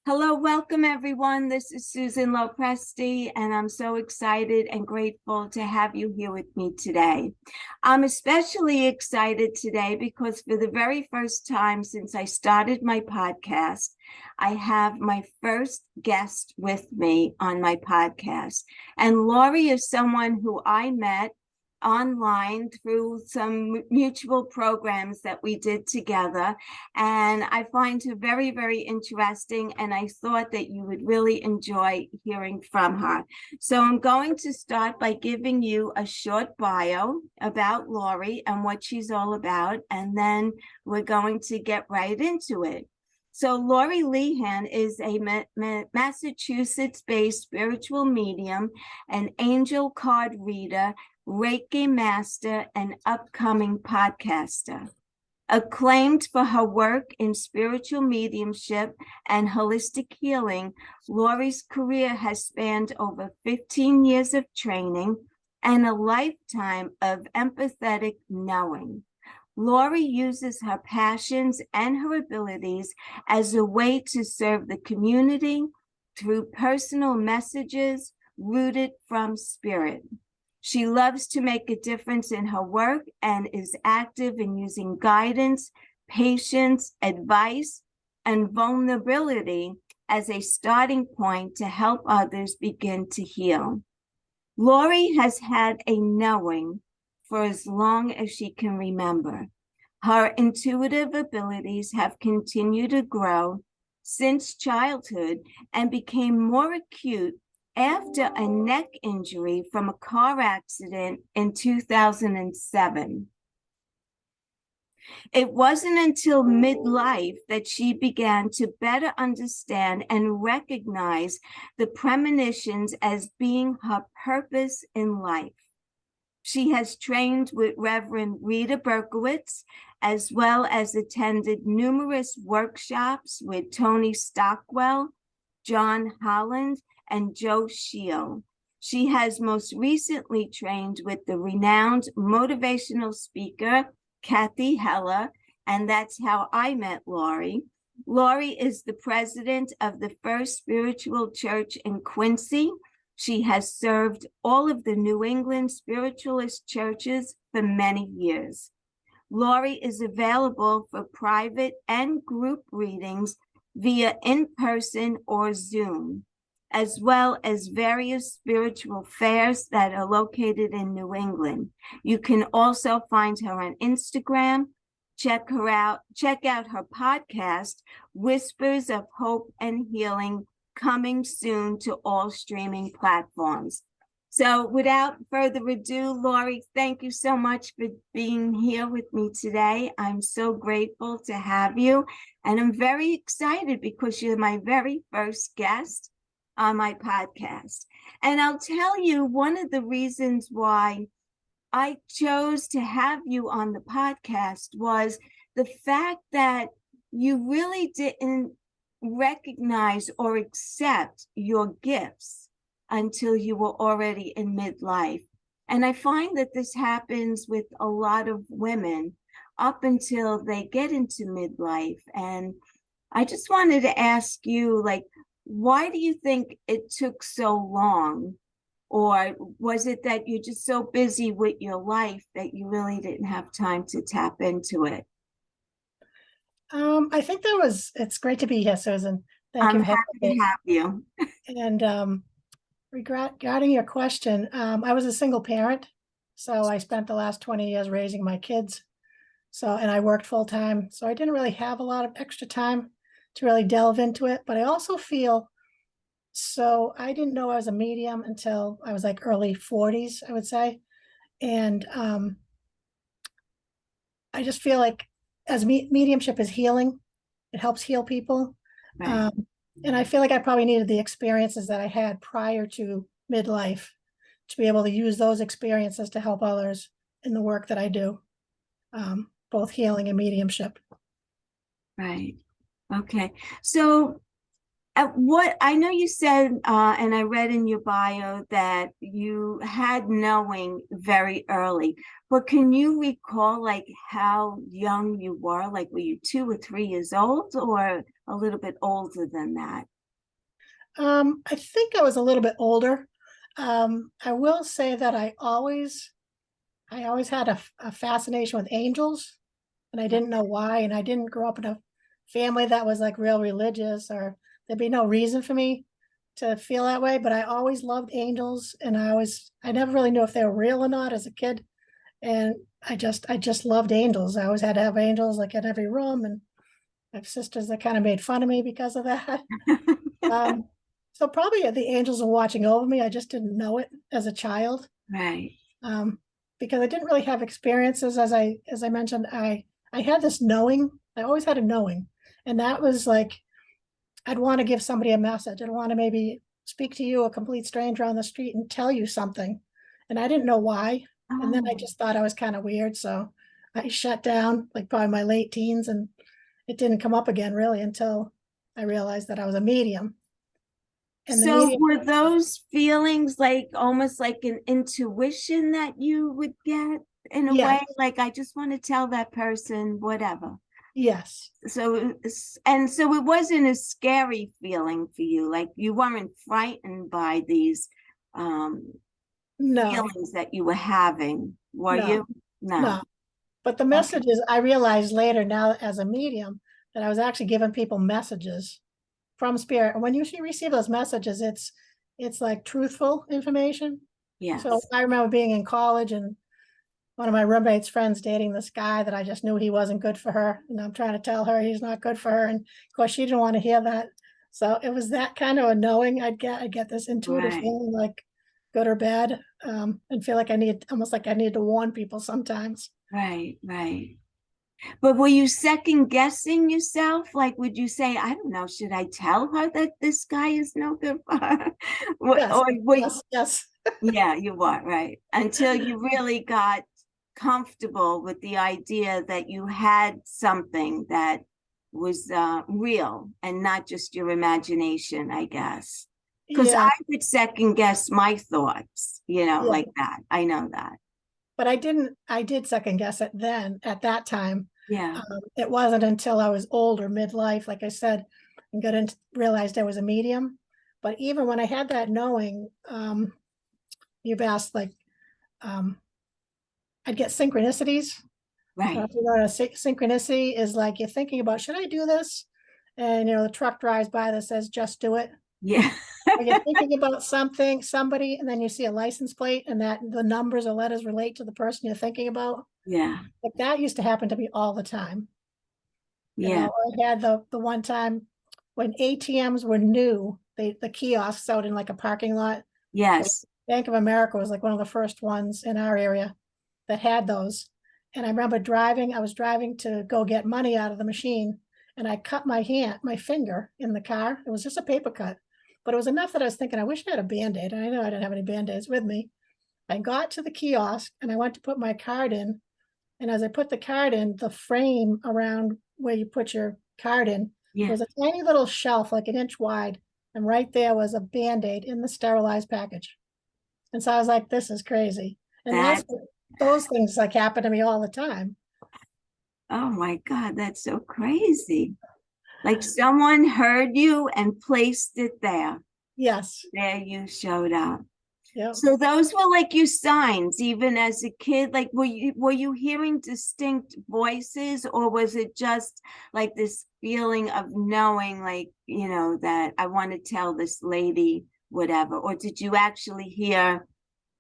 Hello, welcome everyone. This is Susan Lopresti, and I'm so excited and grateful to have you here with me today. I'm especially excited today because for the very first time since I started my podcast, I have my first guest with me on my podcast. And Lori is someone who I met online through some mutual programs that we did together. And I find her very, very interesting. And I thought that you would really enjoy hearing from her. So I'm going to start by giving you a short bio about Lori and what she's all about. And then we're going to get right into it. So Lori Lehan is a Massachusetts-based spiritual medium, an angel card reader, Reiki master, and upcoming podcaster. Acclaimed for her work in spiritual mediumship and holistic healing, Lori's career has spanned over 15 years of training and a lifetime of empathetic knowing. Lori uses her passions and her abilities as a way to serve the community through personal messages rooted from spirit. She loves to make a difference in her work and is active in using guidance, patience, advice, and vulnerability as a starting point to help others begin to heal. Lori has had a knowing for as long as she can remember. Her intuitive abilities have continued to grow since childhood and became more acute after a neck injury from a car accident in 2007. It wasn't until midlife that she began to better understand and recognize the premonitions as being her purpose in life. She has trained with Reverend Rita Berkowitz, as well as attended numerous workshops with Tony Stockwell, John Holland, and Joe Shield. She has most recently trained with the renowned motivational speaker, Kathy Heller, and that's how I met Lori. Lori is the president of the First Spiritual Church in Quincy. She has served all of the New England spiritualist churches for many years. Lori is available for private and group readings via in-person or Zoom, as well as various spiritual fairs that are located in New England. You can also find her on Instagram. Check out her podcast, Whispers of Hope and Healing, coming soon to all streaming platforms. So without further ado, Lori, thank you so much for being here with me today. I'm so grateful to have you. And I'm very excited because you're my very first guest on my podcast. And I'll tell you one of the reasons why I chose to have you on the podcast was the fact that you really didn't recognize or accept your gifts until you were already in midlife. And I find that this happens with a lot of women up until they get into midlife. And I just wanted to ask you, like, why do you think it took so long? Or was it that you're just so busy with your life that you really didn't have time to tap into it? I think it's great to be here, Susan. Thank I'm you for having happy to me. have you. And regarding your question, I was a single parent, so I spent the last 20 years raising my kids. And I worked full time, so I didn't really have a lot of extra time to really delve into it. But I also feel I didn't know I was a medium until I was like early 40s, I would say. And I just feel like as mediumship is healing, it helps heal people. Right. And I feel like I probably needed the experiences that I had prior to midlife to be able to use those experiences to help others in the work that I do, both healing and mediumship. Right. Okay. So what I know you said, and I read in your bio that you had knowing very early, but can you recall like how young you were? Like, were you 2 or 3 years old or a little bit older than that? I think I was a little bit older. I will say that I always had a fascination with angels, and I didn't know why, and I didn't grow up in a family that was like real religious, or there'd be no reason for me to feel that way, but I always loved angels, and I never really knew if they were real or not as a kid. And I just loved angels. I always had to have angels like in every room, and I have sisters that kind of made fun of me because of that. Um, so probably the angels are watching over me. I just didn't know it as a child. Right. Um, because I didn't really have experiences as I mentioned, I had this knowing. I always had a knowing. And that was like I'd want to give somebody a message. I'd want to maybe speak to you, a complete stranger on the street, and tell you something. And I didn't know why. And then I Oh, just thought I was kind of weird. So I shut down like probably my late teens, and it didn't come up again really until I realized that I was a medium. And the so medium, were those feelings like almost like an intuition that you would get in a way? yes, Like, I just want to tell that person whatever. yes, And so it wasn't a scary feeling for you. Like, you weren't frightened by these um no, feelings that you were having, were no, you? No. no. But the Okay. messages I realized later now as a medium that I was actually giving people messages from spirit. And when you receive those messages, it's like truthful information. So Yes. I remember being in college and one of my roommate's friends dating this guy that I just knew he wasn't good for her. And I'm trying to tell her he's not good for her. And of course she didn't want to hear that. So it was that kind of a knowing I'd get this intuitive Right. feeling like good or bad, and feel like I need almost like I need to warn people sometimes. Right. Right. But were you second guessing yourself? Like, would you say, I don't know, should I tell her that this guy is no good for her? Yes, Or wait, yes, yes. yeah, you were, right. Until you really got comfortable with the idea that you had something that was real and not just your imagination, I guess. Because Yeah, I would second guess my thoughts, yeah. like that. I know that. But I did second guess it then at that time. Yeah. It wasn't until I was older, midlife, like I said, and got into realized I was a medium. But even when I had that knowing, you've asked like, um, I'd get synchronicities. Right. If you know what a synchronicity is, like you're thinking about, should I do this? And the truck drives by that says, just do it. Yeah. Or you're thinking about something, somebody, and then you see a license plate and that the numbers or letters relate to the person you're thinking about. Yeah. Like that used to happen to me all the time. Yeah. I had the one time when ATMs were new, the kiosks out in like a parking lot. Like Yes. Bank of America was like one of the first ones in our area that had those. And I remember I was driving to go get money out of the machine, and I cut my finger in the car. It was just a paper cut, but it was enough that I was thinking, I wish I had a Band-Aid. And I know I didn't have any Band-Aids with me. I got to the kiosk and I went to put my card in. And as I put the card in, the frame around where you put your card in, there Yeah. was a tiny little shelf, like an inch wide. And right there was a Band-Aid in the sterilized package. And so I was like, this is crazy. And That, those things like happen to me all the time. oh my God, that's so crazy. Like someone heard you and placed it there. Yes. There you showed up. Yep. So those were like your signs, even as a kid. Like, were you hearing distinct voices, or was it just like this feeling of knowing, like, that I want to tell this lady whatever? Or did you actually hear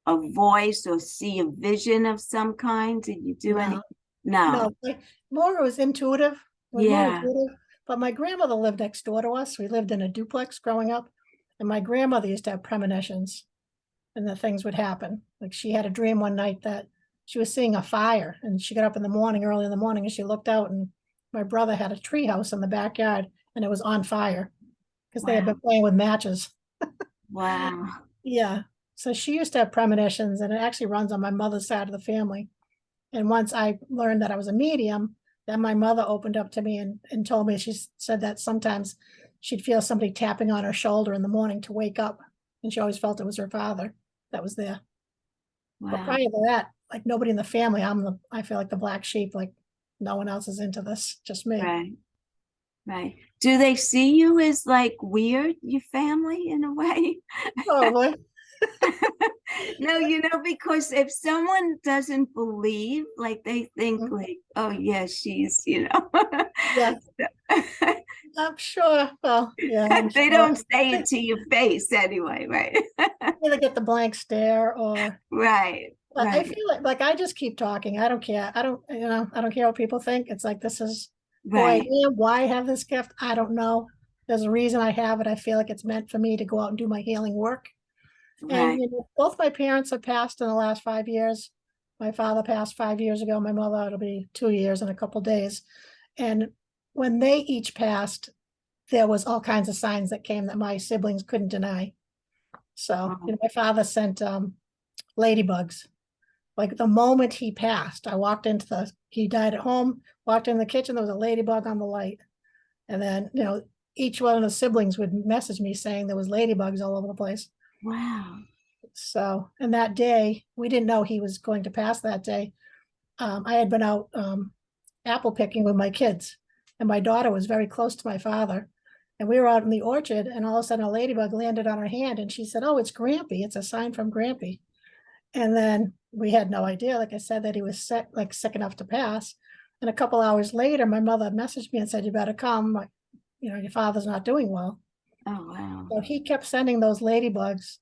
a voice or see a vision of some kind? Did you do any? No, No. no. More it was intuitive. It was more Yeah. intuitive. But my grandmother lived next door to us. We lived in a duplex growing up. And my grandmother used to have premonitions and that things would happen. Like she had a dream one night that she was seeing a fire, and she got up in the morning, early in the morning, and she looked out, and my brother had a tree house in the backyard and it was on fire because they had Wow. been playing with matches. Wow. Yeah. So she used to have premonitions, and it actually runs on my mother's side of the family. And once I learned that I was a medium, then my mother opened up to me and told me, she said that sometimes she'd feel somebody tapping on her shoulder in the morning to wake up. And she always felt it was her father that was there. But Wow. prior to that, like nobody in the family, I feel like the black sheep, like no one else is into this, just me. Right. Right. Do they see you as like weird, your family, in a way? Probably. No, because if someone doesn't believe, like they think Mhm. like, oh yeah, she's. Yeah, I'm sure. Well, yeah, I'm They sure. don't say it to your face anyway, right? Either get the blank stare or, Right, but I right, feel like I just keep talking. I don't care. I don't care what people think. It's like, this is who I right, am. Why I have this gift, I don't know. There's a reason I have it. I feel like it's meant for me to go out and do my healing work. And right. both my parents have passed in the last 5 years. My father passed 5 years ago. My mother, it'll be 2 years in a couple days. And when they each passed, there was all kinds of signs that came that my siblings couldn't deny. So, Oh, my father sent ladybugs. Like the moment he passed, he died at home, walked in the kitchen, there was a ladybug on the light. And then, each one of the siblings would message me saying there was ladybugs all over the place. wow. So, and that day, we didn't know he was going to pass that day. I had been out apple picking with my kids, and my daughter was very close to my father. And we were out in the orchard, and all of a sudden a ladybug landed on her hand, and she said, "Oh, it's Grampy. It's a sign from Grampy." And then we had no idea, like I said, that he was sick enough to pass. And a couple hours later, my mother messaged me and said, "You better come. Your father's not doing well." Oh, wow. So he kept sending those ladybugs.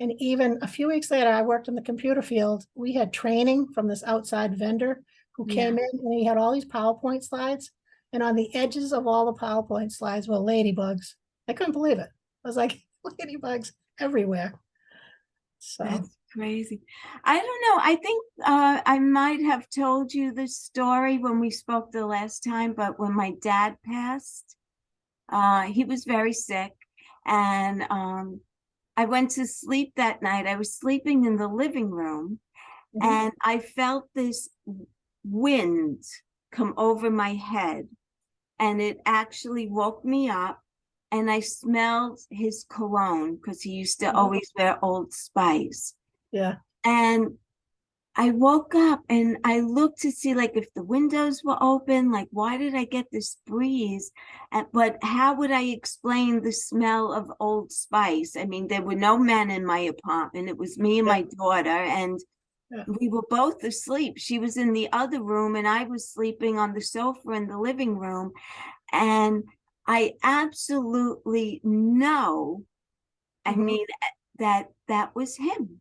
And even a few weeks later, I worked in the computer field. We had training from this outside vendor who Yeah. came in, and he had all these PowerPoint slides. And on the edges of all the PowerPoint slides were ladybugs. I couldn't believe it. I was like, ladybugs everywhere. So, That's crazy. I don't know. I think I might have told you the story when we spoke the last time, but when my dad passed, he was very sick, and I went to sleep that night. I was sleeping in the living room, mhm, and I felt this wind come over my head, and it actually woke me up. And I smelled his cologne because he used to mhm, always wear Old Spice. yeah, And I woke up and I looked to see like if the windows were open, like why did I get this breeze? But how would I explain the smell of Old Spice? I mean, there were no men in my apartment. It was me and yeah, my daughter, and yeah. we were both asleep. She was in the other room, and I was sleeping on the sofa in the living room. And I absolutely know, I Mhm, mean, that was him,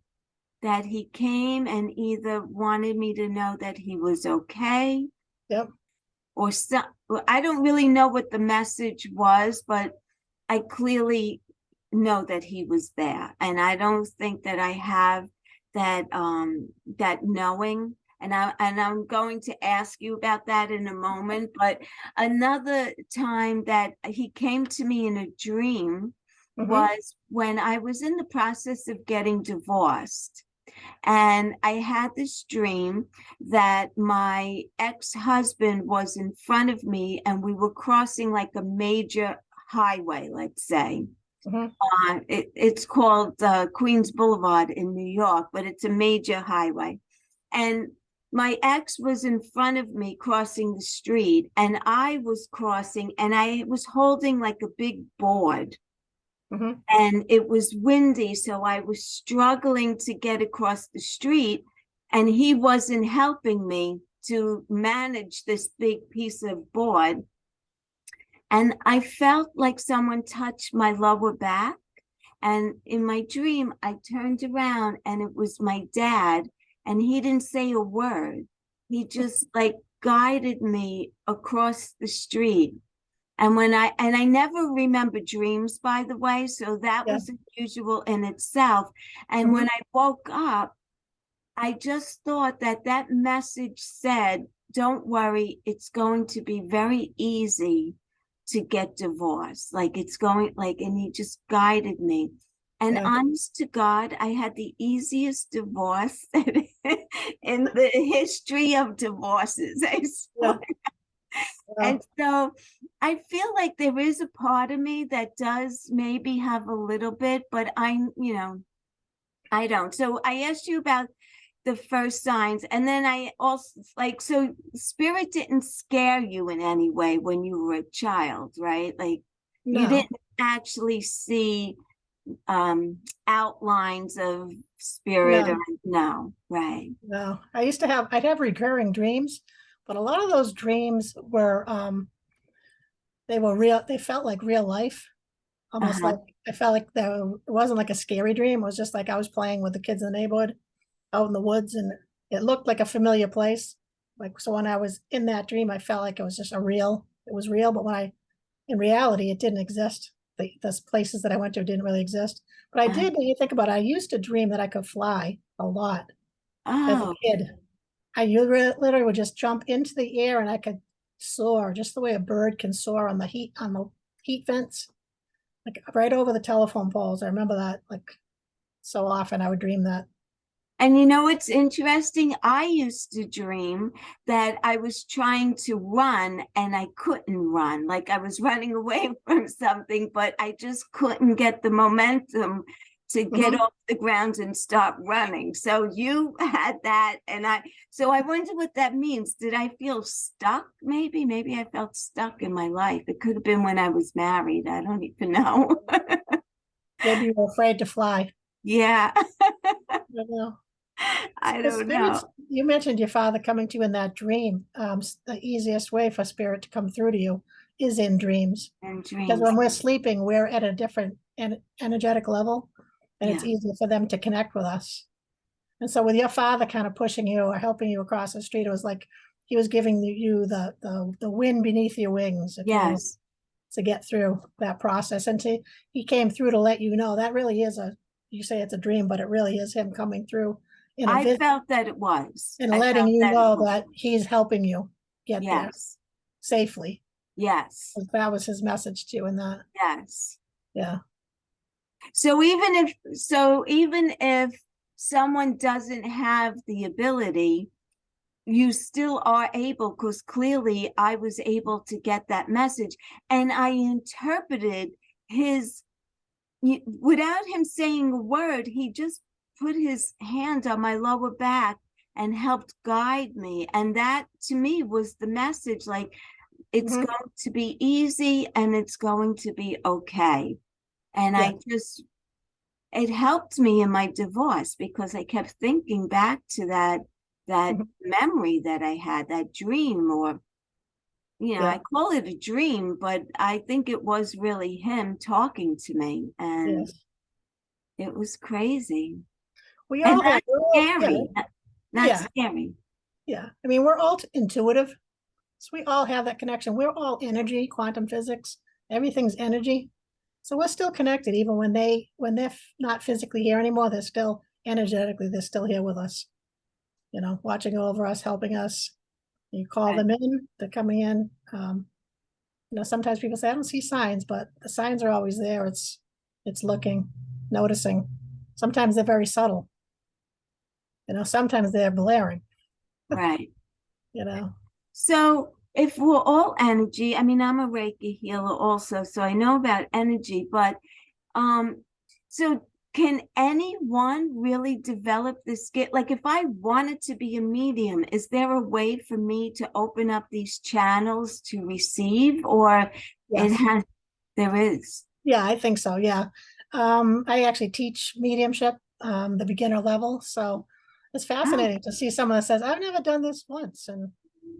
that he came and either wanted me to know that he was okay yep, or some, I don't really know what the message was, but I clearly know that he was there. And I don't think that I have that knowing. And I'm going to ask you about that in a moment. But another time that he came to me in a dream mhm, was when I was in the process of getting divorced. And I had this dream that my ex-husband was in front of me and we were crossing like a major highway, let's say. mhm, It's called Queens Boulevard in New York, but it's a major highway. And my ex was in front of me crossing the street, and I was crossing, and I was holding like a big board, mhm, and it was windy, so I was struggling to get across the street, and he wasn't helping me to manage this big piece of board. And I felt like someone touched my lower back. And in my dream, I turned around and it was my dad, and he didn't say a word. He just like guided me across the street. And I never remember dreams, by the way, so that yeah, was unusual in itself. And when mhm, I woke up, I just thought that that message said, don't worry, it's going to be very easy to get divorced. Like it's going, like, and he just guided me. And yeah, honest to God, I had the easiest divorce in the history of divorces. I swear. yeah, And well, so I feel like there is a part of me that does maybe have a little bit, but I don't. So I asked you about the first signs. And then I also like, so spirit didn't scare you in any way when you were a child, right? Like you No, didn't actually see outlines of spirit or no, no, right. no. I'd have recurring dreams, but a lot of those dreams were, they were real, they felt like real life. Almost Uh-huh. like, I felt like it wasn't like a scary dream. It was just like I was playing with the kids in the neighborhood out in the woods, and it looked like a familiar place. Like, so when I was in that dream, I felt like it was just it was real, but in reality, it didn't exist. The places that I went to didn't really exist. But I Uh, did, when you think about it, I used to dream that I could fly a lot as a oh, kid. Literally would just jump into the air and I could soar just the way a bird can soar on the heat vents, like right over the telephone poles. I remember that, like, so often I would dream that. and you know what's interesting? I used to dream that I was trying to run and I couldn't run. Like I was running away from something, but I just couldn't get the momentum to get Mhm. off the ground and stop running. So you had that, and so I wonder what that means. Did I feel stuck? Maybe I felt stuck in my life. It could have been when I was married. I don't even know. Maybe you were afraid to fly. Yeah, I don't know. I So don't know. spirits, you mentioned your father coming to you in that dream. The easiest way for spirit to come through to you is in dreams. And Because dreams. when we're sleeping, we're at a different energetic level, and it's Yeah. easier for them to connect with us. And so with your father kind of pushing you or helping you across the street, it was like he was giving you the wind beneath your wings, if you will, Yes. to get through that process. And he came through to let you know that really is you say it's a dream, but it really is him coming through in a I visit felt that it was. and I letting felt you that it know was. that he's helping you get there Yes. safely. Yes. That was his message to you in that. Yes. Yeah. So even if someone doesn't have the ability, you still are able, because clearly I was able to get that message. And I interpreted his, without him saying a word, he just put his hand on my lower back and helped guide me. And that to me was the message, like, it's Hmm. going to be easy and it's going to be okay. And Yeah. it helped me in my divorce because I kept thinking back to that Mhm. memory that I had, that dream, or Yeah. I call it a dream, but I think it was really him talking to me, and Yes. it was crazy We and all have, not yeah, scary, not yeah, scary. yeah. I mean, we're all intuitive. So we all have that connection. We're all energy, quantum physics, everything's energy. So we're still connected, even when they're not physically here anymore, they're still energetically, they're still here with us, watching over us, helping us. You call Right. them in, they're coming in. Sometimes people say, I don't see signs, but the signs are always there. It's looking, noticing. Sometimes they're very subtle, sometimes they're blaring, Right. you know. So if we're all energy, I mean, I'm a Reiki healer also, so I know about energy, but Um, so can anyone really develop this skill? Like if I wanted to be a medium, is there a way for me to open up these channels to receive, or it Yes. has, there is? Yeah, I think so. Yeah. I actually teach mediumship, the beginner level. So it's Oh, fascinating to see someone that says, I've never done this once. And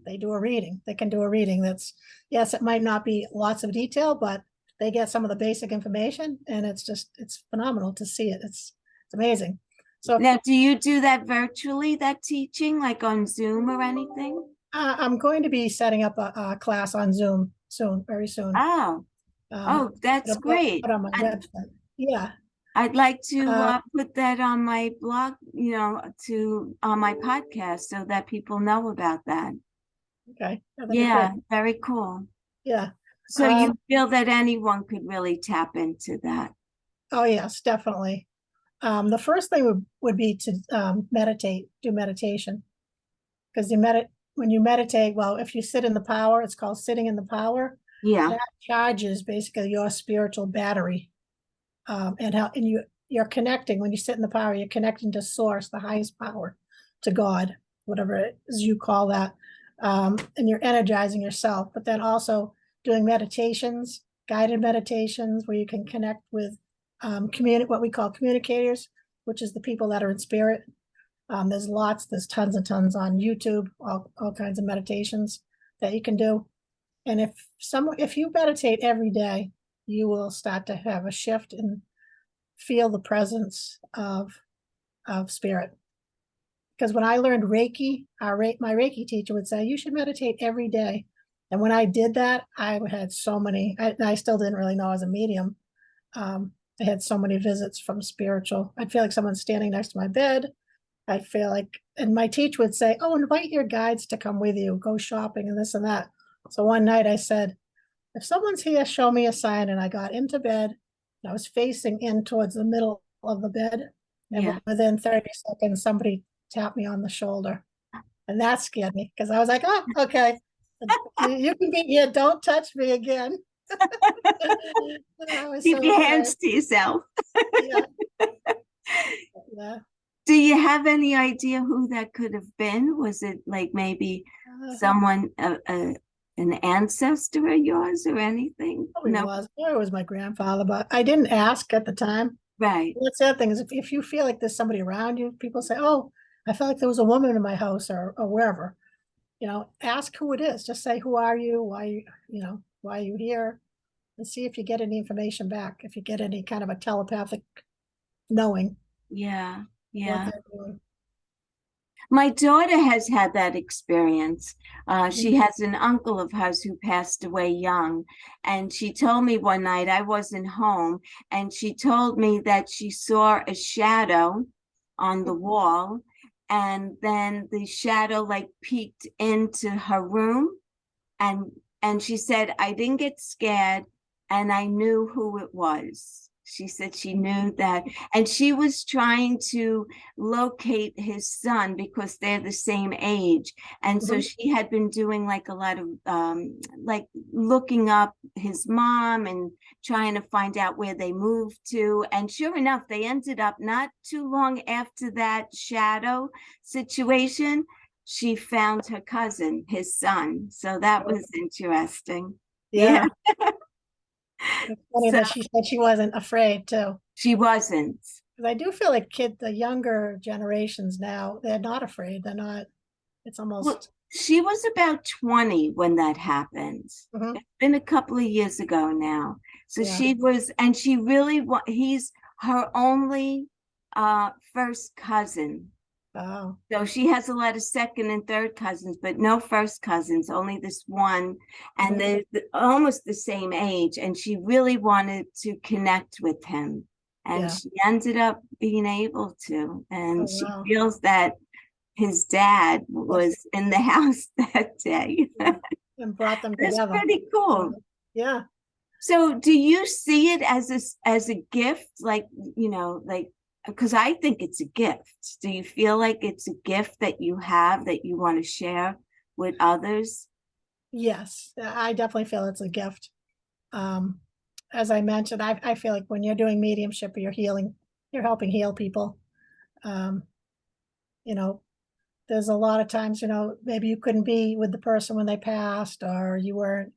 they do a reading. They can do a reading that's, yes, it might not be lots of detail, but they get some of the basic information and it's phenomenal to see it. It's amazing. So now do you do that virtually, that teaching, like on Zoom or anything? I'm going to be setting up a class on Zoom soon, very soon. Oh, Um, oh, that's it'll be great. put on my I, website. Yeah. I'd like to Uh, put that on my blog, to on my podcast so that people know about that. okay. Yeah, that'd be Yeah, great. very cool. Yeah. So you Um, feel that anyone could really tap into that? oh yes, definitely. The first thing would be to do meditation. Because when you meditate, well, if you sit in the power, it's called sitting in the power. Yeah, That charges basically your spiritual battery. And you're connecting when you sit in the power, you're connecting to source, the highest power. to God, whatever it is you call that. And you're energizing yourself, but then also doing meditations, guided meditations where you can connect with what we call communicators, which is the people that are in spirit. There's tons and tons on YouTube, all kinds of meditations that you can do. And if you meditate every day, you will start to have a shift and feel the presence of spirit. Because when I learned Reiki, my Reiki teacher would say, you should meditate every day. And when I did that, I had so many, I still didn't really know I was a medium. I had so many visits from spiritual. I'd feel like someone's standing next to my bed. I'd feel like, and my teacher would say, oh, invite your guides to come with you, go shopping and this and that. So one night I said, if someone's here, show me a sign. And I got into bed and I was facing in towards the middle of the bed. And Yeah. within 30 seconds, somebody tapped me on the shoulder. And that scared me because I was like, oh, okay. You can be here. Don't touch me again. Keep So your afraid. hands to yourself. Yeah. Yeah. Do you have any idea who that could have been? Was it like maybe someone, an ancestor of yours or anything? Probably No, was. Or it was my grandfather, but I didn't ask at the time. right. That's the other thing is if you feel like there's somebody around you, people say, oh, I felt like there was a woman in my house or wherever. Ask who it is. Just say, who are you? Why are you here? And see if you get any information back, if you get any kind of a telepathic knowing Yeah, what yeah. they're doing. My daughter has had that experience. She Mhm. has an uncle of hers who passed away young. And she told me one night, I wasn't home, and she told me that she saw a shadow on the wall. And then the shadow like peeked into her room. And she said, I didn't get scared and I knew who it was. She said she knew that. And she was trying to locate his son because they're the same age. And so Mhm. she had been doing like a lot of like looking up his mom and trying to find out where they moved to. And sure enough, they ended up not too long after that shadow situation, she found her cousin, his son. So that was interesting. Yeah. Yeah. It's funny So that she said she wasn't afraid too. she wasn't. Because I do feel like the younger generations now, they're not afraid. They're not, it's Well, almost, she was about 20 when that happened. Mhm. It's been a couple of years ago now. So Yeah. she was, and she really, he's her only first cousin. Oh, So she has a lot of second and third cousins, but no first cousins, only this one. And Mhm. they're almost the same age. And she really wanted to connect with him. And Yeah. she ended up being able to. Oh, And she wow. feels that his dad Yes. was in the house that day. Yeah. And brought them That's together. pretty cool. Yeah. So do you see it as a gift? Like, like, because I think it's a gift. Do you feel like it's a gift that you have that you want to share with others? Yes. I definitely feel it's a gift. Um, as I mentioned, I feel like when you're doing mediumship or you're healing, you're helping heal people. Um, you know, there's a lot of times, maybe you couldn't be with the person when they passed, or there were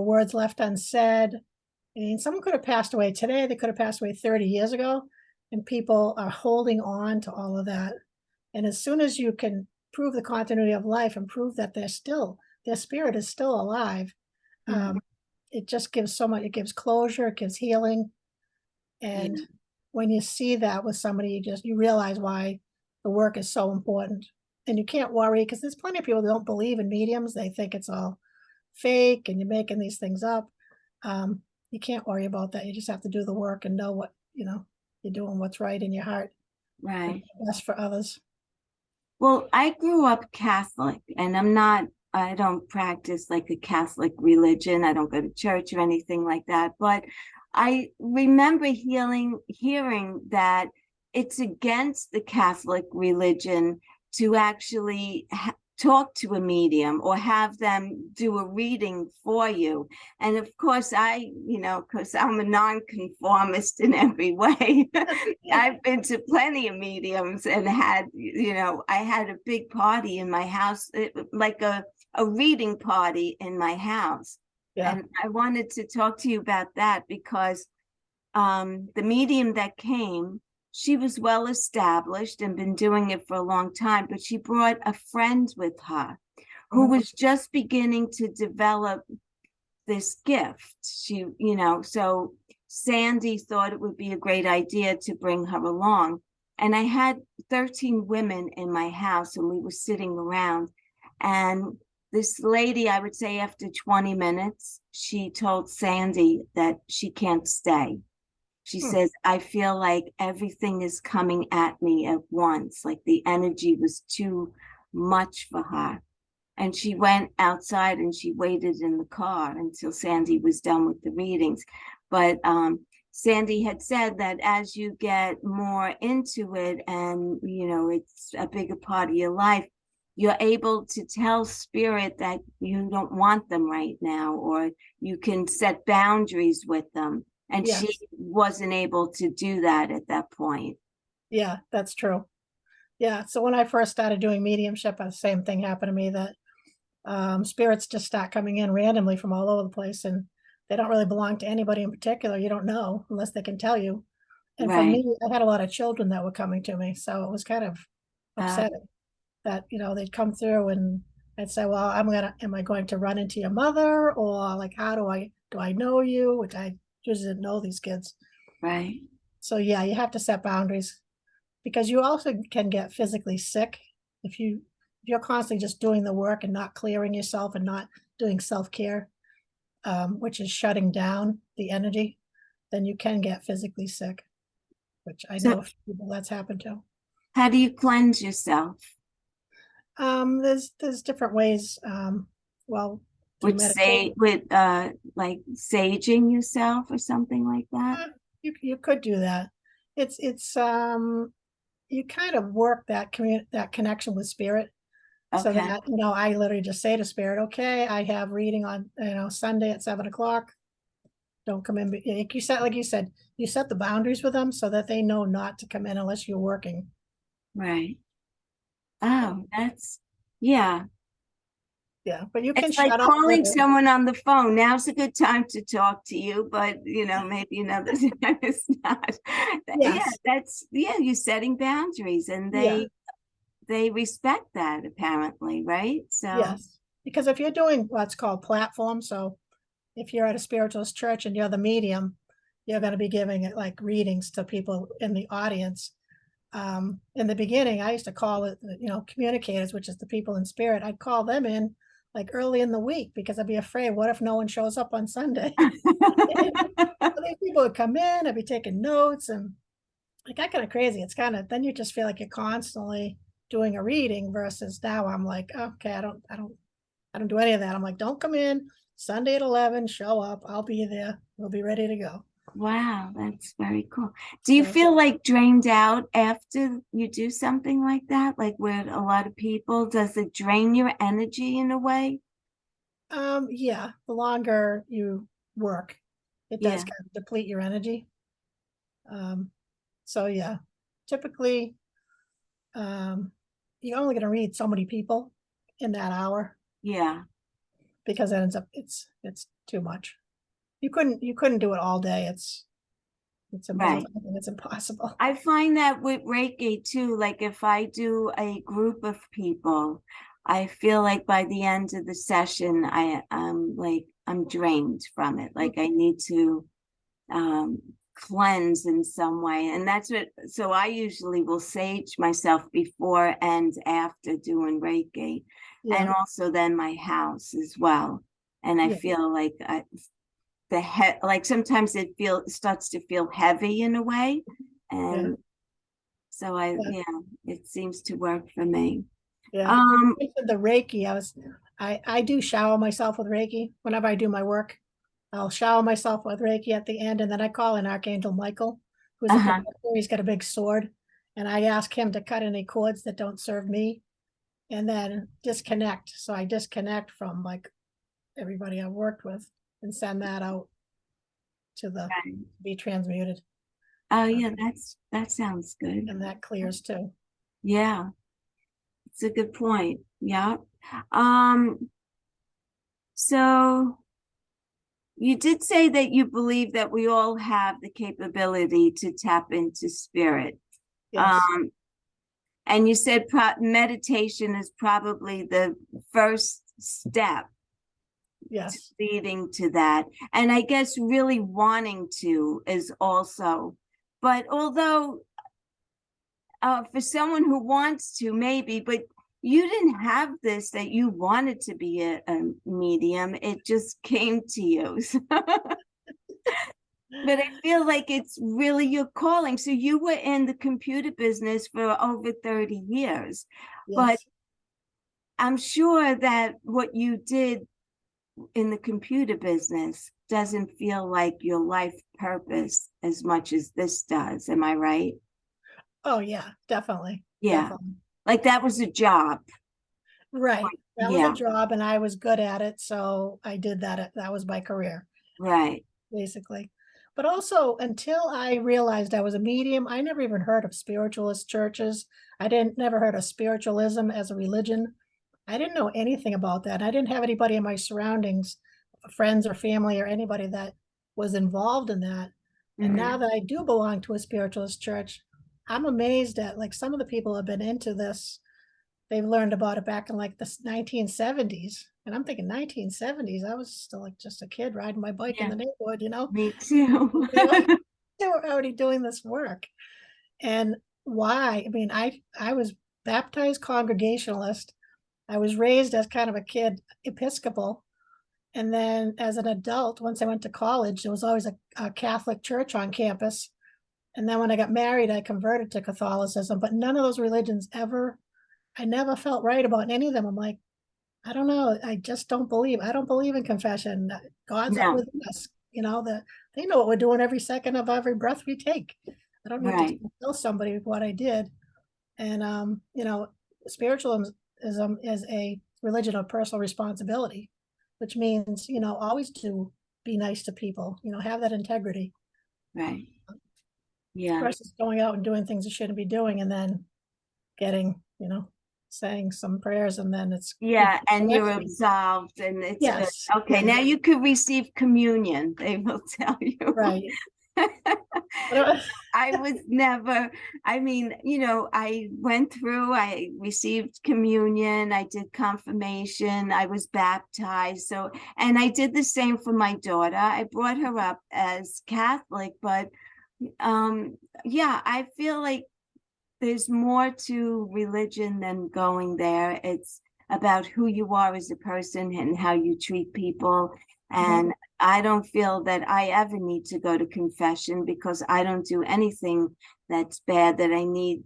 words left unsaid. I mean, someone could have passed away today, they could have passed away 30 years ago, and people are holding on to all of that. And as soon as you can prove the continuity of life and prove that their spirit is still alive, Mm, um, it just gives so much, it gives closure, it gives healing. yeah, And when you see that with somebody, you realize why the work is so important. And you can't worry because there's plenty of people that don't believe in mediums. They think it's all fake and you're making these things up. You can't worry about that. You just have to do the work and know you're doing what's right in your heart and right. best for others. Well, I grew up Catholic and I don't practice like a Catholic religion. I don't go to church or anything like that. But I remember hearing that it's against the Catholic religion to actually talk to a medium or have them do a reading for you. And of course, because I'm a nonconformist in every way, I've been to plenty of mediums and I had a big party in my house, like a reading party in my house. Yeah. And I wanted to talk to you about that because the medium that came, she was well established and been doing it for a long time, but she brought a friend with her who was just beginning to develop this gift. So Sandy thought it would be a great idea to bring her along. And I had 13 women in my house and we were sitting around. And this lady, I would say after 20 minutes, she told Sandy that she can't stay. She says, I feel like everything is coming at me at once. Like the energy was too much for her. And she went outside and she waited in the car until Sandy was done with the readings. But Sandy had said that as you get more into it and, it's a bigger part of your life, you're able to tell spirit that you don't want them right now, or you can set boundaries with them. And Yes. she wasn't able to do that at that point. Yeah, that's true. Yeah. So when I first started doing mediumship, the same thing happened to me, that spirits just start coming in randomly from all over the place, and they don't really belong to anybody in particular. You don't know unless they can tell you. And for Right. me, I had a lot of children that were coming to me, so it was kind of upsetting that, they'd come through and I'd say, well, am I going to run into your mother, or like, do I know you? Which I usually didn't know these kids. Right. So yeah, you have to set boundaries, because you also can get physically sick if you're constantly just doing the work and not clearing yourself and not doing self-care, which is shutting down the energy. Then you can get physically sick, which I know So a few people that's happened to. how do you cleanse yourself? There's different ways. Well, through meditation. Like saging yourself or something like that? You could do that. It's you kind of work that connection with spirit. So Okay. that, I literally just say to spirit, okay, I have reading on, Sunday at 7 o'clock. Don't come in. Like you said, you set the boundaries with them so that they know not to come in unless you're working. Right. Oh, yeah. Yeah, but you can It's like shut off. calling someone on the phone. Now's a good time to talk to you, but maybe another time it's not. Yes. You're setting boundaries and Yeah. they respect that apparently, right? So Yes. Because if you're doing what's called platform, so if you're at a spiritualist church and you're the medium, you're going to be giving it like readings to people in the audience. In the beginning, I used to call it, communicators, which is the people in spirit. I'd call them in like early in the week because I'd be afraid, what if no one shows up on Sunday? So these people would come in, I'd be taking notes, and like, I kind of crazy. It's kind of, then you just feel like you're constantly doing a reading, versus now I'm like, okay, I don't do any of that. I'm like, don't come in Sunday at 11, show up. I'll be there. We'll be ready to go. wow, that's very cool. Do you So, feel like drained out after you do something like that? Like with a lot of people, does it drain your energy in a way? yeah, the longer you work, it does Yeah. kind of deplete your energy. Um, so yeah, typically, you're only going to read so many people in that hour, Yeah. because it ends up, it's too much. You couldn't do it all day. It's Right. I think it's impossible. I find that with Reiki too, like if I do a group of people, I feel like by the end of the session, I'm drained from it. Like I need to cleanse in some way. And so I usually will sage myself before and after doing Reiki, and Yeah, also then my house as well. And I yeah, feel like like sometimes starts to feel heavy in a way. yeah, And so yeah, it seems to work for me. yeah. When Um, you said the Reiki, I do shower myself with Reiki whenever I do my work. I'll shower myself with Reiki at the end, and then I call in Archangel Michael, who's a uh-huh. protector. He's got a big sword, and I ask him to cut any cords that don't serve me. and then disconnect. So I disconnect from like everybody I've worked with and send that out to Right. be transmuted. Oh Uh, yeah, that sounds good. and that clears too. Yeah, it's a good point. Yeah. Um, so you did say that you believe that we all have the capability to tap into spirit. Yes. Um, and you said meditation is probably the first step Yes. leading to that. And I guess really wanting to is also, but although for someone who wants to, maybe, but you didn't have this that you wanted to be a medium. It just came to you. But I feel like it's really your calling. So you were in the computer business for over 30 years, but Yes. I'm sure that what you did in the computer business doesn't feel like your life purpose as much as this does. Am I right? Oh yeah, definitely. Yeah. Definitely. Like that was a job. Right. That was a Yeah, job and I was good at it. So I did that. That was my career, right. basically. But also, until I realized I was a medium, I never even heard of spiritualist churches. I didn't never heard of spiritualism as a religion. I didn't know anything about that. I didn't have anybody in my surroundings, friends or family or anybody that was involved in that. And now Mhm. that I do belong to a spiritualist church, I'm amazed at like some of the people have been into this. They've learned about it back in like the 1970s. And I'm thinking 1970s, I was still like just a kid riding my bike in Yeah, the neighborhood, you know? me too. They were, they were already doing this work. And why? I mean, I was baptized Congregationalist. I was raised as kind of a kid Episcopal. And then as an adult, once I went to college, there was always a Catholic church on campus. And then when I got married, I converted to Catholicism, but none of those religions ever, I never felt right about any of them. I'm like, I don't know. I just don't believe. I don't believe in confession. God's up No, within us. You know, they know what we're doing every second of every breath we take. I don't need to right. tell somebody what I did. And you know, spiritualism is a religion of personal responsibility, which means, you know, always to be nice to people, you know, have that integrity Right. Yeah. versus going out and doing things you shouldn't be doing and then getting, you know, saying some prayers and then it's Yeah. people And you're next week. absolved and it's good. Yes, Okay. yes, Now you could receive communion, they will tell you. right. But, I was never, I mean, I went through, I received communion, I did confirmation, I was baptized. So, and I did the same for my daughter. I brought her up as Catholic, but yeah, I feel like there's more to religion than going there. It's about who you are as a person and how you treat people. Mhm. And I don't feel that I ever need to go to confession because I don't do anything that's bad that I need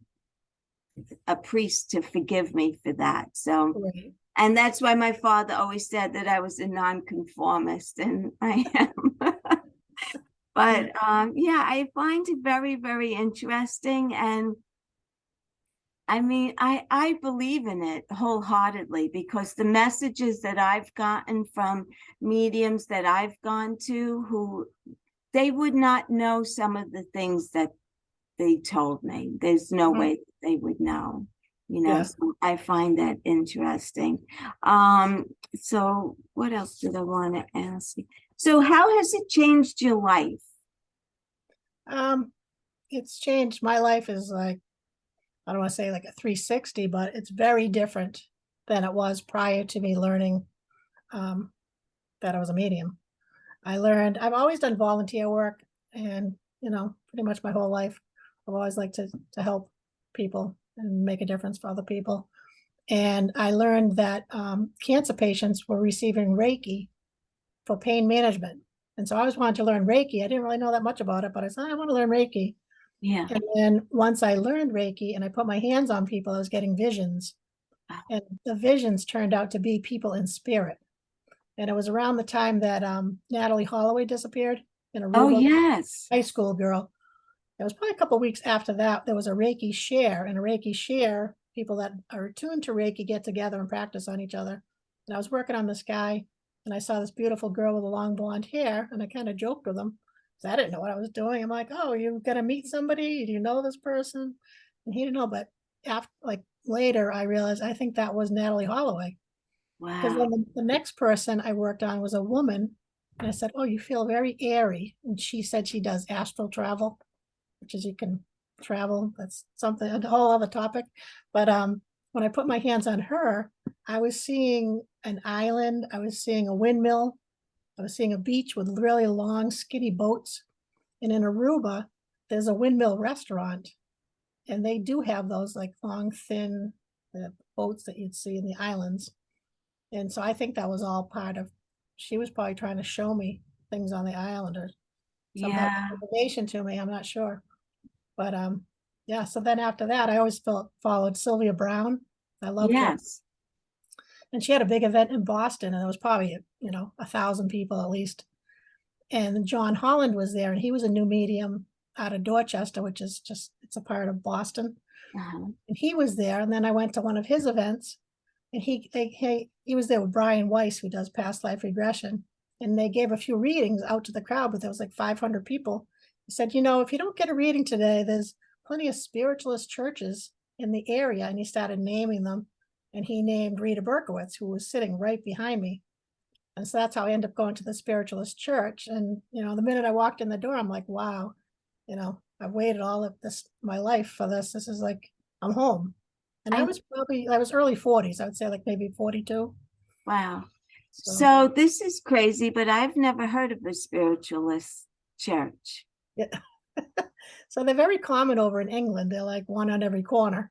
a priest to forgive me for that. So, Right. and that's why my father always said that I was a nonconformist, and I am. Yeah. But yeah, I find it very, very interesting. And I mean, I believe in it wholeheartedly because the messages that I've gotten from mediums that I've gone to who they would not know some of the things that they told me. There's no Mhm. way they would know, Yeah. so I find that interesting. So what else did I want to ask you? So how has it changed your life? Um, it's changed. My life is like, I don't want to say like a 360, but it's very different than it was prior to me learning um, that I was a medium. I've always done volunteer work and, you know, pretty much my whole life. I've always liked to help people and make a difference for other people. And I learned that cancer patients were receiving Reiki for pain management. And so I always wanted to learn Reiki. I didn't really know that much about it, but I said, I want to learn Reiki. Yeah. And then once I learned Reiki and I put my hands on people, I was getting visions. And the visions turned out to be people in spirit. And it was around the time that Natalie Holloway disappeared in Oh, Aruba, yes. high school girl. It was probably a couple of weeks after that, there was a Reiki share, and a Reiki share people that are attuned to Reiki get together and practice on each other. And I was working on this guy, and I saw this beautiful girl with the long blonde hair, and I kind of joked with him. 'Cause I didn't know what I was doing. I'm like, "Oh, you're gonna meet somebody? Do you know this person?" And he didn't know, but after, like, later, I realized I think that was Natalie Holloway. Because Wow. then the next person I worked on was a woman, and I said, "Oh, you feel very airy." And she said she does astral travel, which is you can travel. That's something, a whole other topic. But when I put my hands on her, I was seeing an island, I was seeing a windmill, I was seeing a beach with really long, skinny boats. And in Aruba, there's a windmill restaurant, and they do have those like long, thin boats that you'd see in the islands. And so I think that was all part of, she was probably trying to show me things on the island or some type Yeah. of information to me. I'm not sure. But yeah, so then after that, I always followed Sylvia Brown. I loved her. Yes. And she had a big event in Boston, and it was probably, 1,000 people at least. And John Holland was there, and he was a new medium out of Dorchester, which is just, it's a part of Boston. Uh-huh. And he was there. And then I went to one of his events, and he was there with Brian Weiss, who does past life regression. And they gave a few readings out to the crowd, but there was like 500 people. He said, if you don't get a reading today, there's plenty of spiritualist churches in the area. And he started naming them. And he named Rita Berkowitz, who was sitting right behind me. And so that's how I ended up going to the spiritualist church. And, the minute I walked in the door, I'm like, wow, I've waited all of this, my life for this. This is like, I'm home. And I I was early 40s. I would say like maybe 42. Wow. So, So this is crazy, but I've never heard of a spiritualist church. yeah. So they're very common over in England. They're like one on every corner.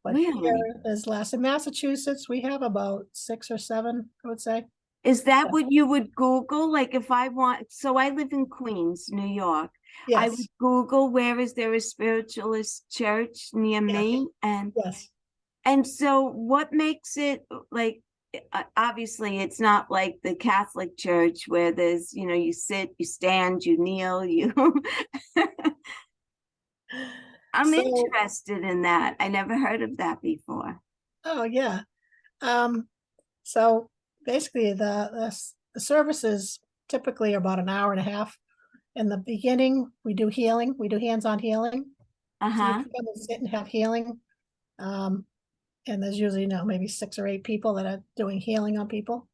But here Really? there's less. In Massachusetts, we have about 6 or 7, I would say. Is that Yeah. what you would Google? Like if I want, so I live in Queens, New York. I would Yes. Google where is there a spiritualist church near Yes. me? Yes. And so what makes it like obviously it's not like the Catholic Church where there's, you sit, you stand, you kneel, you I'm So, interested in that. I never heard of that before. oh yeah. Um, so basically the services typically are about an hour and a half. In the beginning, we do healing. We do hands-on healing. So you Uh-huh. can come and sit and have healing. And there's usually, maybe 6 or 8 people that are doing healing on people.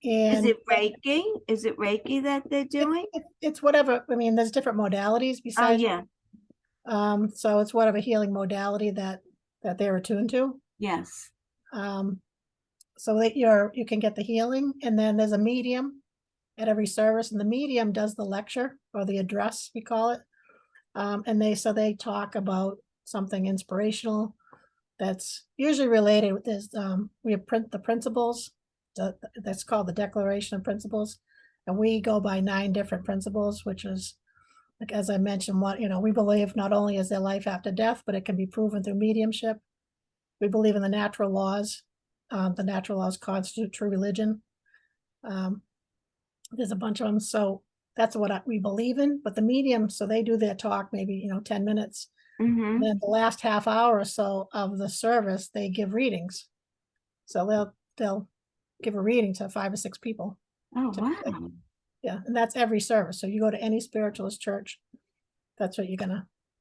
Is And it Reiki? Is it Reiki that they're doing? it's whatever. I mean, there's different modalities Oh besides. yeah. So it's whatever healing modality that they're attuned to. Yes. Um, so that you can get the healing, and then there's a medium at every service, and the medium does the lecture or the address, we call it. And they talk about something inspirational that's usually related with this. We have the principles. That's called the Declaration of Principles, and we go by 9 different principles, which is, like, as I mentioned, we believe not only is there life after death, but it can be proven through mediumship. We believe in the natural laws. The natural laws constitute true religion. Um, there's a bunch of them, so that's what we believe in. But the medium, so they do their talk, maybe 10 minutes. Mm-hmm. Then the last half hour or so of the service, they give readings. So they'll give a reading to 5 or 6 people Oh typically. wow. Yeah, and that's every service. So you go to any spiritualist church, that's what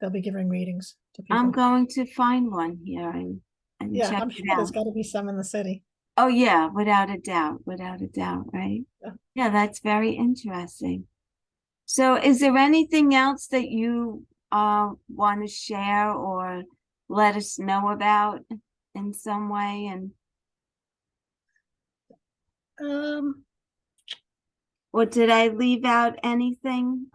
they'll be giving readings to I'm people. going to find one here and Yeah, check I'm it sure there's out. got to be some in the city. Oh yeah, without a doubt, right? Yeah. Yeah, that's very interesting. So is there anything else that you want to share or let us know about in some way? And Um, or did I leave out anything?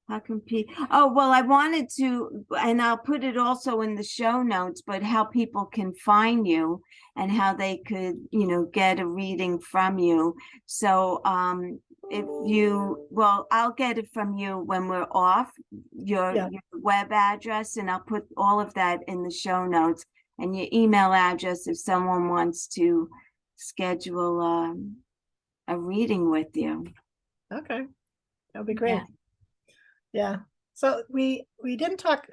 How can people, oh, well, I wanted to, and I'll put it also in the show notes, but how people can find you and how they could, get a reading from you. So, well, I'll get it from you when we're off, yeah, your web address, and I'll put all of that in the show notes and your email address if someone wants to schedule, a reading with you. okay, that'll be Yeah. great. Yeah. So we didn't talk.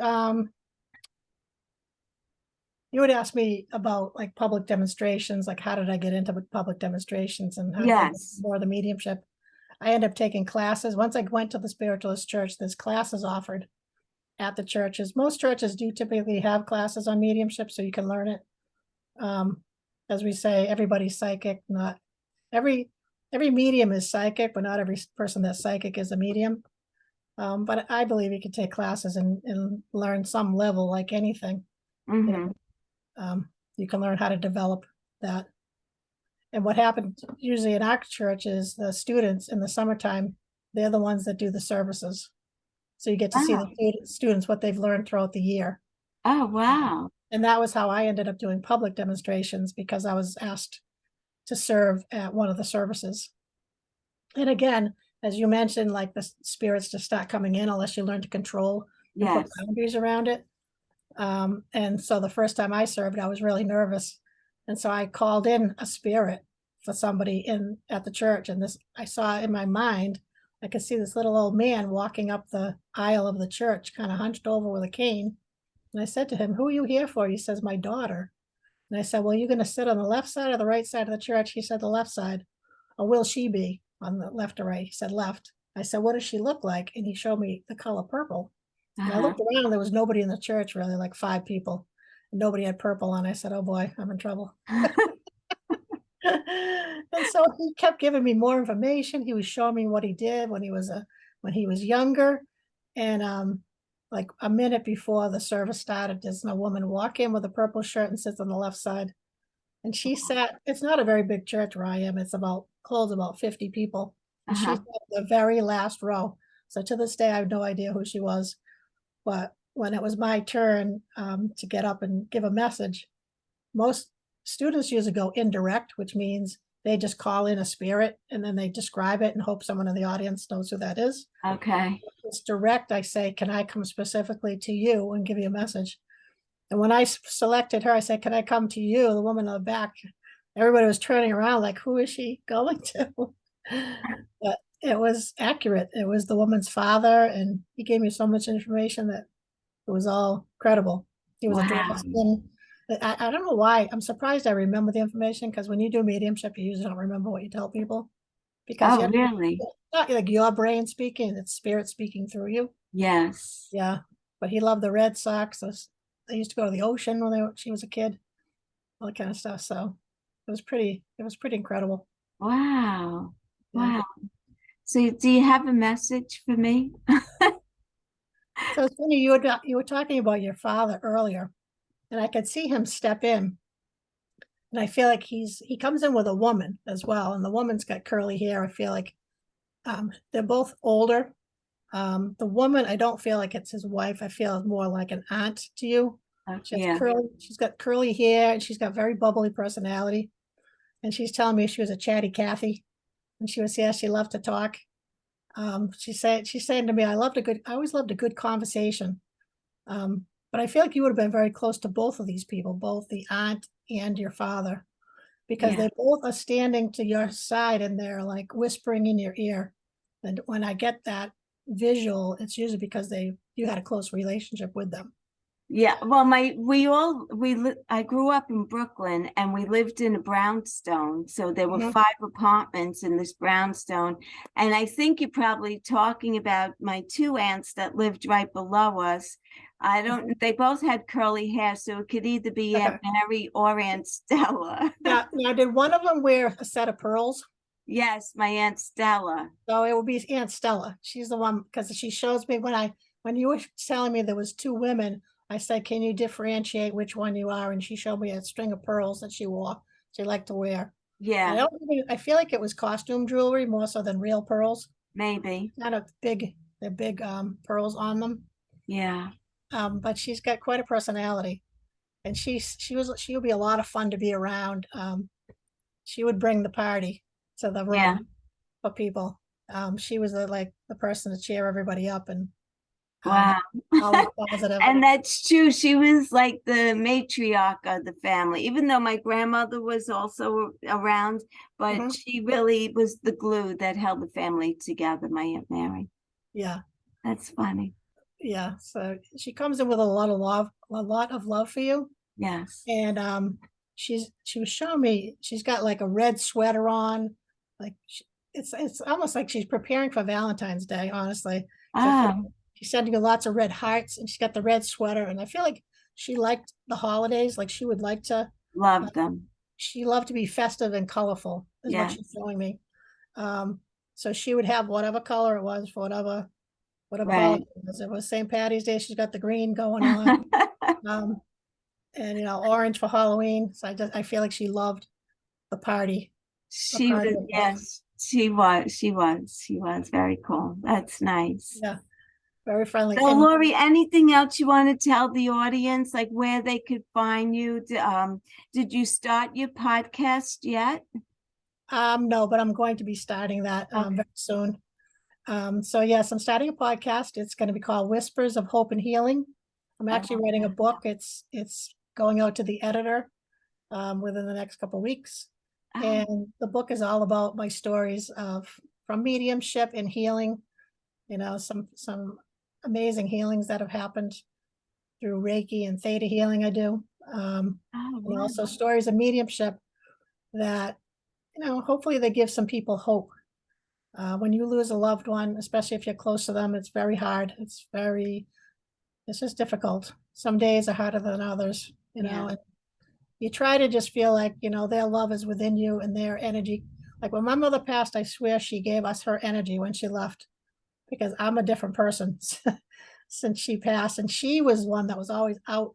you would ask me about like public demonstrations, like how did I get into public demonstrations and how did I get Yes. more of the mediumship? I ended up taking classes. Once I went to the spiritualist church, there's classes offered at the churches. Most churches do typically have classes on mediumship, so you can learn it. As we say, everybody's psychic. Not every medium is psychic, but not every person that's psychic is a medium. But I believe you can take classes and learn some level, like anything. You Hmm. know, you can learn how to develop that. And what happens usually in our church is the students in the summertime, they're the ones that do the services. So you get to see Oh, the students, what they've learned throughout the year. oh, wow. And that was how I ended up doing public demonstrations, because I was asked to serve at one of the services. And again, as you mentioned, like the spirits just start coming in unless you learn to control and put Yes. boundaries around it. And so the first time I served, I was really nervous. And so I called in a spirit for somebody in at the church. And this I saw in my mind, I could see this little old man walking up the aisle of the church, kind of hunched over with a cane. And I said to him, "Who are you here for?" He says, "My daughter." And I said, "Well, you going to sit on the left side or the right side of the church?" He said, "The left side." "Or will she be on the left or right?" He said, "Left." I said, "What does she look like?" And he showed me the color purple. And I Uh-huh. looked around, there was nobody in the church really, like 5 people. Nobody had purple on. I said, "Oh boy, I'm in trouble." And so he kept giving me more information. He was showing me what he did when he was younger. And like a minute before the service started, there's a woman walk in with a purple shirt and sits on the left side. And she sat, it's not a very big church where I am. It's about holds about 50 people. And she Uh-huh. sat in the very last row. So to this day, I have no idea who she was. But when it was my turn to get up and give a message, most students usually go indirect, which means they just call in a spirit and then they describe it and hope someone in the audience knows who that is. Okay. If it's direct, I say, "Can I come specifically to you and give you a message?" And when I selected her, I said, "Can I come to you?" The woman in the back, everybody was turning around like, who is she going to? But it was accurate. It was the woman's father, and he gave me so much information that it was all credible. He was a Wow. draftsman. I don't know why. I'm surprised I remember the information, because when you do mediumship, you usually don't remember what you tell people, because Oh, you really? it's not like your brain speaking, it's spirit speaking through you. Yes. Yeah. But he loved the Red Sox. They used to go to the ocean when she was a kid, all that kind of stuff. So it was pretty incredible. Wow. Yeah. Wow. So do you have a message for me? So it's funny, you were talking about your father earlier, and I could see him step in. And I feel like he comes in with a woman as well, and the woman's got curly hair. I feel like they're both older. The woman, I don't feel like it's his wife. I feel more like an aunt to you. Yeah. She's got curly hair, and she's got very bubbly personality. And she's telling me she was a chatty Cathy, and she was, yeah, she loved to talk. She's saying to me, I always loved a good conversation. But I feel like you would have been very close to both of these people, both the aunt and your father, because Yeah. they both are standing to your side and they're like whispering in your ear. And when I get that visual, it's usually because you had a close relationship with them. Yeah, well, I grew up in Brooklyn and we lived in a brownstone. So there were Mhm. 5 apartments in this brownstone. And I think you're probably talking about my 2 aunts that lived right below us. I don't, they both had curly hair, so it could either be Aunt Okay. Mary or Aunt Stella. Now, did one of them wear a set of pearls? Yes, my Aunt Stella. So it will be Aunt Stella. She's the one, because she shows me when you were telling me there was 2 women, I said, "Can you differentiate which one you are?" And she showed me a string of pearls that she wore. She liked to wear. Yeah, I feel like it was costume jewelry more so than real pearls. maybe. Not a big, they're big pearls on them. Yeah, But she's got quite a personality, and she would be a lot of fun to be around. She would bring the party to the yeah. room for people. She was like the person to cheer everybody up and um, Wow. always positive. And that's true. She was like the matriarch of the family, even though my grandmother was also around, but Mhm. she really was the glue that held the family together, my Aunt Mary. Yeah, That's funny. yeah. So she comes in with a lot of love for you. Yes. And she was showing me she's got like a red sweater on, like it's almost like she's preparing for Valentine's Day, honestly. So I feel Oh, like she's sending you lots of red hearts, and she's got the red sweater, and I feel like she liked the holidays, like she would like to. uh, love them. she loved to be festive and colorful, is what Yes. she's showing me. Um, so she would have whatever color it was for whatever Right. holiday it was. It was St. Patty's Day. She's got the green going on. Um, and orange for Halloween. So I feel like she loved the party, the She party was, of life. yes, she was very cool. That's nice. Yeah, very friendly. So, And Lori, anything else you want to tell the audience, like where they could find you? Did you start your podcast yet? no, but I'm going to be starting that Okay. very soon. So yes, I'm starting a podcast. It's going to be called Whispers of Hope and Healing. I'm actually writing a book. It's going out to the editor within the next couple of weeks. Oh, And the book is all about my stories of from mediumship and healing, some amazing healings that have happened through Reiki and Theta healing I do. oh, And also wow. stories of mediumship that, hopefully they give some people hope. When you lose a loved one, especially if you're close to them, it's very hard. It's just difficult. Some days are harder than others, Yeah. and you try to just feel like, their love is within you and their energy. Like when my mother passed, I swear she gave us her energy when she left, because I'm a different person since she passed. And she was one that was always out,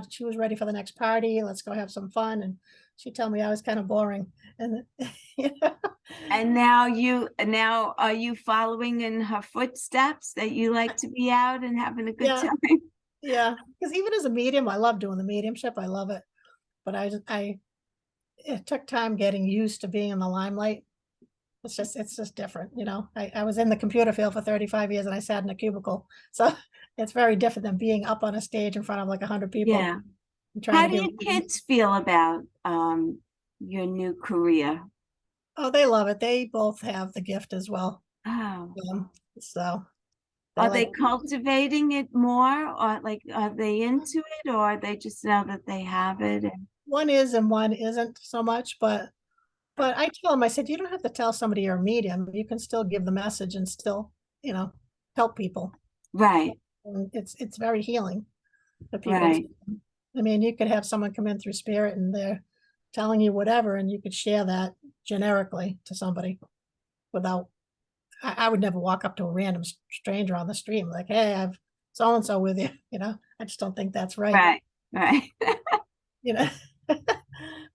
she was ready for the next party. Let's go have some fun. And she'd tell me I was kind of boring. And, you know, And now are you following in her footsteps that you like to be out and having a good yeah, time? yeah. Because even as a medium, I love doing the mediumship. I love it. But it took time getting used to being in the limelight. It's just different, I was in the computer field for 35 years and I sat in a cubicle. So it's very different than being up on a stage in front of like 100 people Yeah. and trying How to do give your readings. kids feel about your new career? Oh, they love it. They both have the gift as well. Oh, So they are like, they cultivating it more, or like are they into it, or they just know that they have it? And one is and one isn't so much, but I tell them, I said, you don't have to tell somebody you're a medium. You can still give the message and still, help people. right, And it's very healing for people. right. I mean, you could have someone come in through spirit and they're telling you whatever, and you could share that generically to somebody without, I would never walk up to a random stranger on the street and be like, hey, I've so and so with you. I just don't think that's right. Right, right. You know,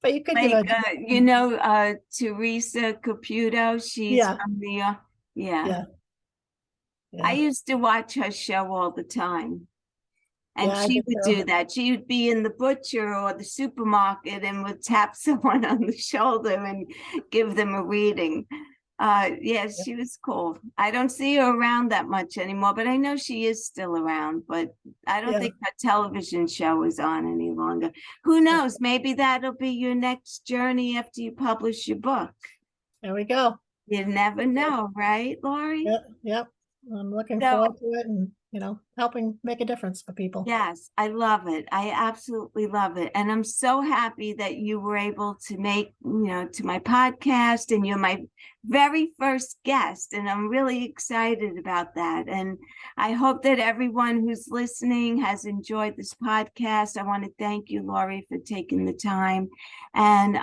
but you could give Like a, Teresa Caputo, she's yeah, from New York. Yeah. yeah, I yeah, used to watch her show all the time. And yeah, I she did would too. do that. She would be in the butcher or the supermarket and would tap someone on the shoulder and give them a reading. Yes, Yeah, she was cool. I don't see her around that much anymore, but I know she is still around, but I don't yeah, think her television show is on any longer. Who yeah. knows? Maybe that'll be your next journey after you publish your book. There we go. You never know, right, Lori? Yep, yep. I'm looking So forward to it and, helping make a difference for people. yes, I love it. I absolutely love it. And I'm so happy that you were able to make, to my podcast, and you're my very first guest. And I'm really excited about that. And I hope that everyone who's listening has enjoyed this podcast. I want to thank you, Lori, for taking the time. And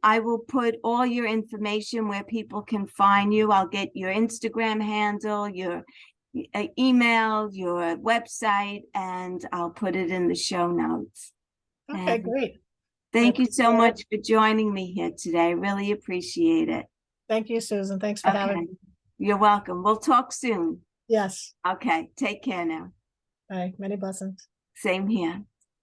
I will put all your information where people can find you. I'll get your Instagram handle, your email, your website, and I'll put it in the show notes. Okay, And great. I thank you so appreciate it. much for joining me here today. I really appreciate it. Thank you, Susan. Thanks for having Okay, me. you're welcome. We'll talk soon. Yes. Okay, take care now. Bye. Many blessings. Same here.